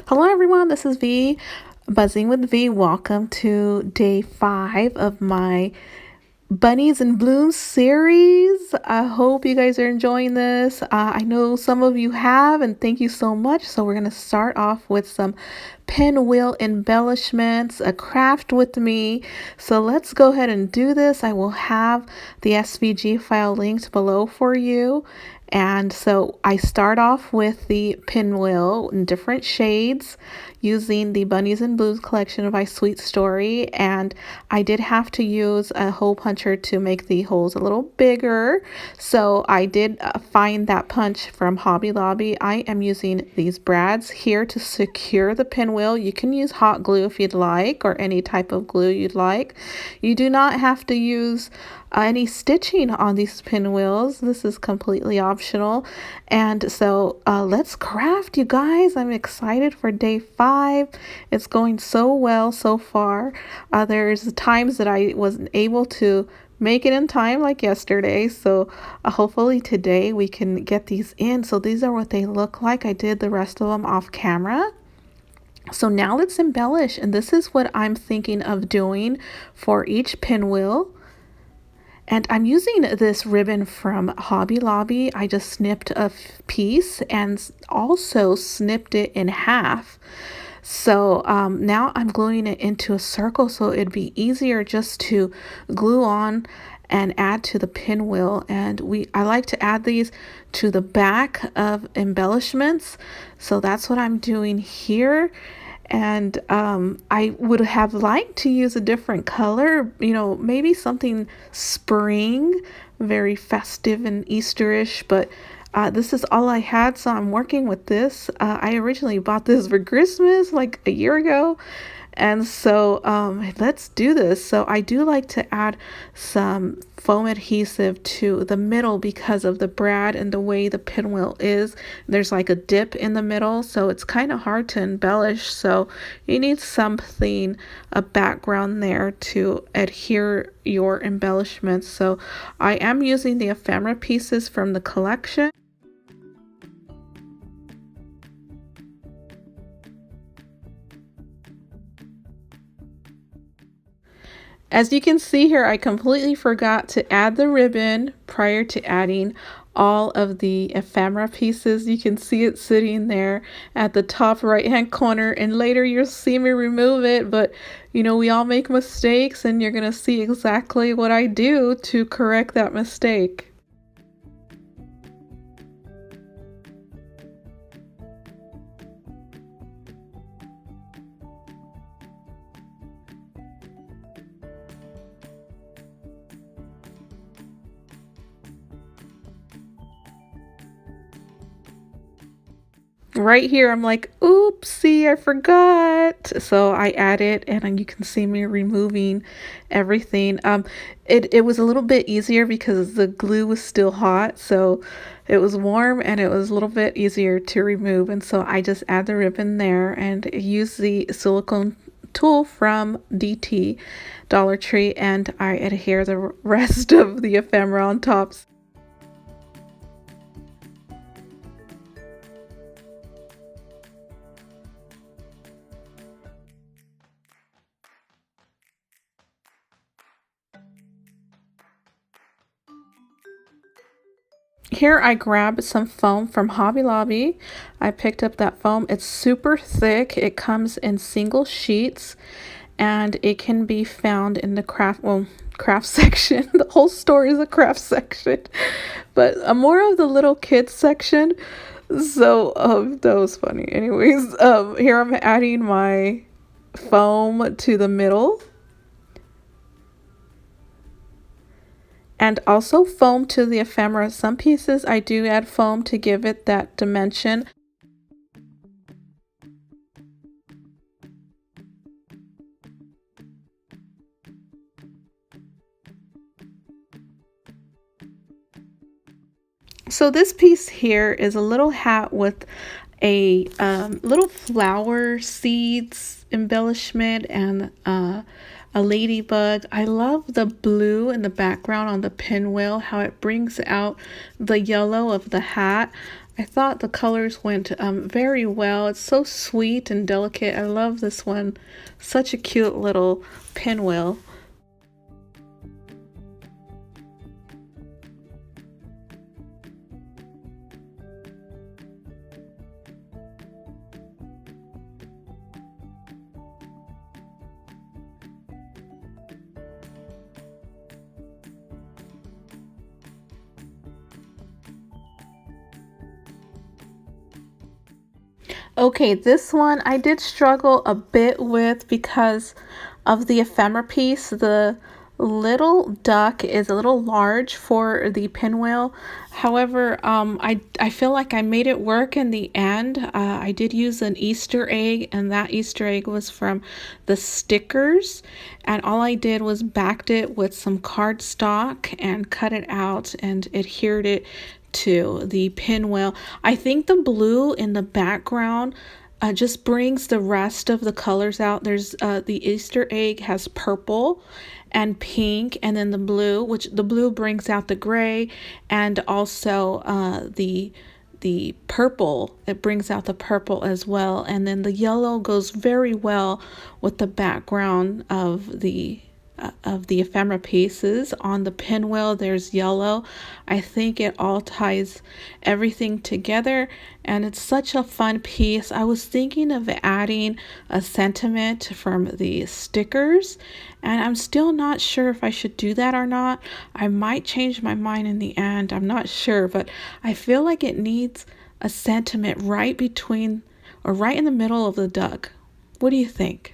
Hello everyone, this is V, Buzzing with V. Welcome to day 5 of my Bunnies and Blooms series. I hope you guys are enjoying this. I know some of you have, and thank you so much. So we're going to start off with some pinwheel embellishments, a craft with me. So let's go ahead and do this. I will have the SVG file linked below for you. And so I start off with the pinwheel in different shades using the Bunnies and Blues collection by Sweet Story. And I did have to use a hole puncher to make the holes a little bigger. So I did find that punch from Hobby Lobby. I am using these brads here to secure the pinwheel. You can use hot glue if you'd like, or any type of glue you'd like. You do not have to use any stitching on these pinwheels. This is completely optional. And so let's craft, you guys. I'm excited for day 5. It's going so well so far. There's times that I wasn't able to make it in time, like yesterday, so hopefully today we can get these in. So these are what they look like. I did the rest of them off camera. So now let's embellish, and this is what I'm thinking of doing for each pinwheel. And I'm using this ribbon from Hobby Lobby. I just snipped a piece and also snipped it in half. So now I'm gluing it into a circle, so it'd be easier just to glue on and add to the pinwheel. And I like to add these to the back of embellishments. So that's what I'm doing here. And I would have liked to use a different color, maybe something spring, very festive and Easterish, but this is all I had, so I'm working with this. I originally bought this for Christmas like a year ago, and so let's do this. So I do like to add some foam adhesive to the middle because of the brad and the way the pinwheel is. There's like a dip in the middle, so it's kind of hard to embellish. So you need something, a background there to adhere your embellishments. So I am using the ephemera pieces from the collection. As you can see here, I completely forgot to add the ribbon prior to adding all of the ephemera pieces. You can see it sitting there at the top right hand corner, and later you'll see me remove it, but we all make mistakes, and you're gonna see exactly what I do to correct that mistake. Right here, I'm like, oopsie, I forgot. So I add it, and you can see me removing everything. It was a little bit easier because the glue was still hot, so it was warm and it was a little bit easier to remove. And so I just add the ribbon there and use the silicone tool from DT Dollar Tree, and I adhere the rest of the ephemera on top. Here I grabbed some foam from Hobby Lobby. I picked up that foam. It's super thick. It comes in single sheets, and it can be found in the craft section. The whole store is a craft section, but more of the little kids section. So that was funny. Anyways, here I'm adding my foam to the middle. And also foam to the ephemera. Some pieces I do add foam to give it that dimension. So this piece here is a little hat with a little flower seeds embellishment and a ladybug. I love the blue in the background on the pinwheel, how it brings out the yellow of the hat. I thought the colors went very well. It's so sweet and delicate. I love this one. Such a cute little pinwheel. Okay, this one I did struggle a bit with because of the ephemera piece. The little duck is a little large for the pinwheel. However, I feel like I made it work in the end. I did use an Easter egg, and that Easter egg was from the stickers. And all I did was backed it with some cardstock and cut it out and adhered it to the pinwheel. I think the blue in the background just brings the rest of the colors out. There's the Easter egg has purple and pink, and then the blue, which the blue brings out the gray, and also the purple, it brings out the purple as well, and then the yellow goes very well with the background of the ephemera pieces. On the pinwheel there's yellow. I think it all ties everything together, and it's such a fun piece. I was thinking of adding a sentiment from the stickers, and I'm still not sure if I should do that or not. I might change my mind in the end. I'm not sure, but I feel like it needs a sentiment right between or right in the middle of the duck. What do you think?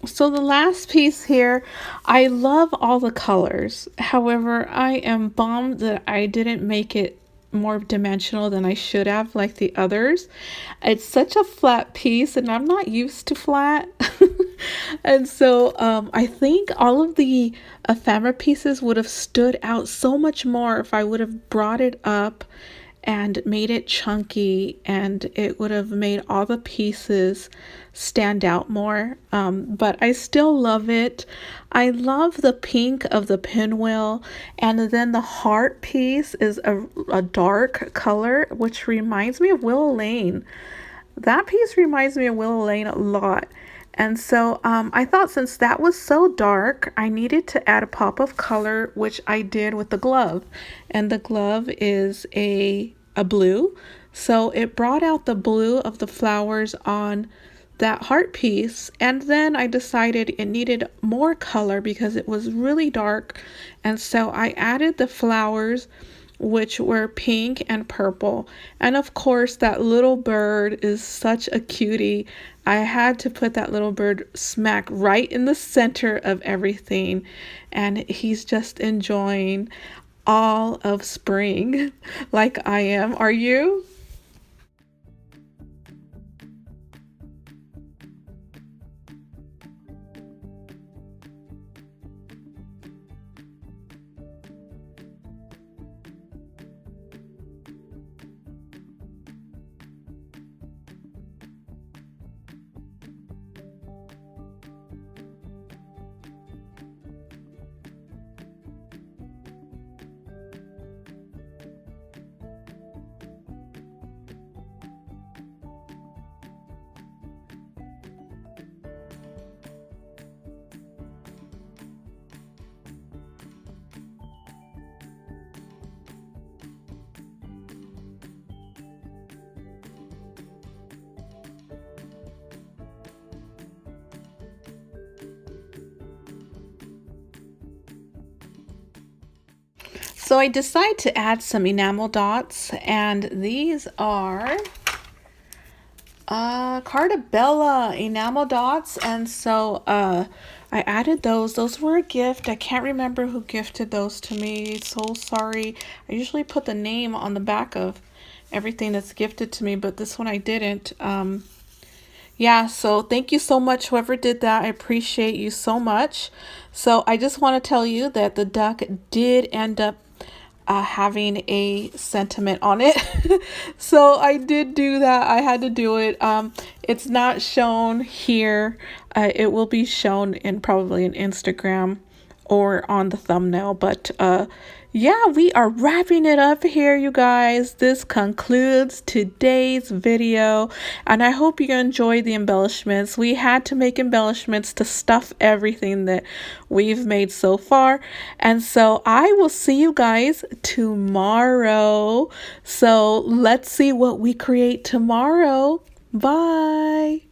So the last piece here, I love all the colors. However, I am bummed that I didn't make it more dimensional than I should have, like the others. It's such a flat piece, and I'm not used to flat. And so I think all of the ephemera pieces would have stood out so much more if I would have brought it up and made it chunky, and it would have made all the pieces stand out more. But I still love it. I love the pink of the pinwheel, and then the heart piece is a dark color, which reminds me of Willow Lane. That piece reminds me of Willow Lane a lot. And so I thought since that was so dark, I needed to add a pop of color, which I did with the glove. And the glove is a blue. So it brought out the blue of the flowers on that heart piece. And then I decided it needed more color because it was really dark. And so I added the flowers, which were pink and purple. And of course, that little bird is such a cutie. I had to put that little bird smack right in the center of everything, and he's just enjoying all of spring like I am. Are you? So I decided to add some enamel dots, and these are Cartabella enamel dots. And so I added those were a gift. I can't remember who gifted those to me, so sorry. I usually put the name on the back of everything that's gifted to me, but this one I didn't. Yeah, so thank you so much, whoever did that. I appreciate you so much. So I just want to tell you that the duck did end up having a sentiment on it. So I did do that. I had to do it. It's not shown here. It will be shown in probably an Instagram or on the thumbnail, but yeah, we are wrapping it up here, you guys. This concludes today's video, and I hope you enjoyed the embellishments. We had to make embellishments to stuff everything that we've made so far, and so I will see you guys tomorrow. So let's see what we create tomorrow. Bye.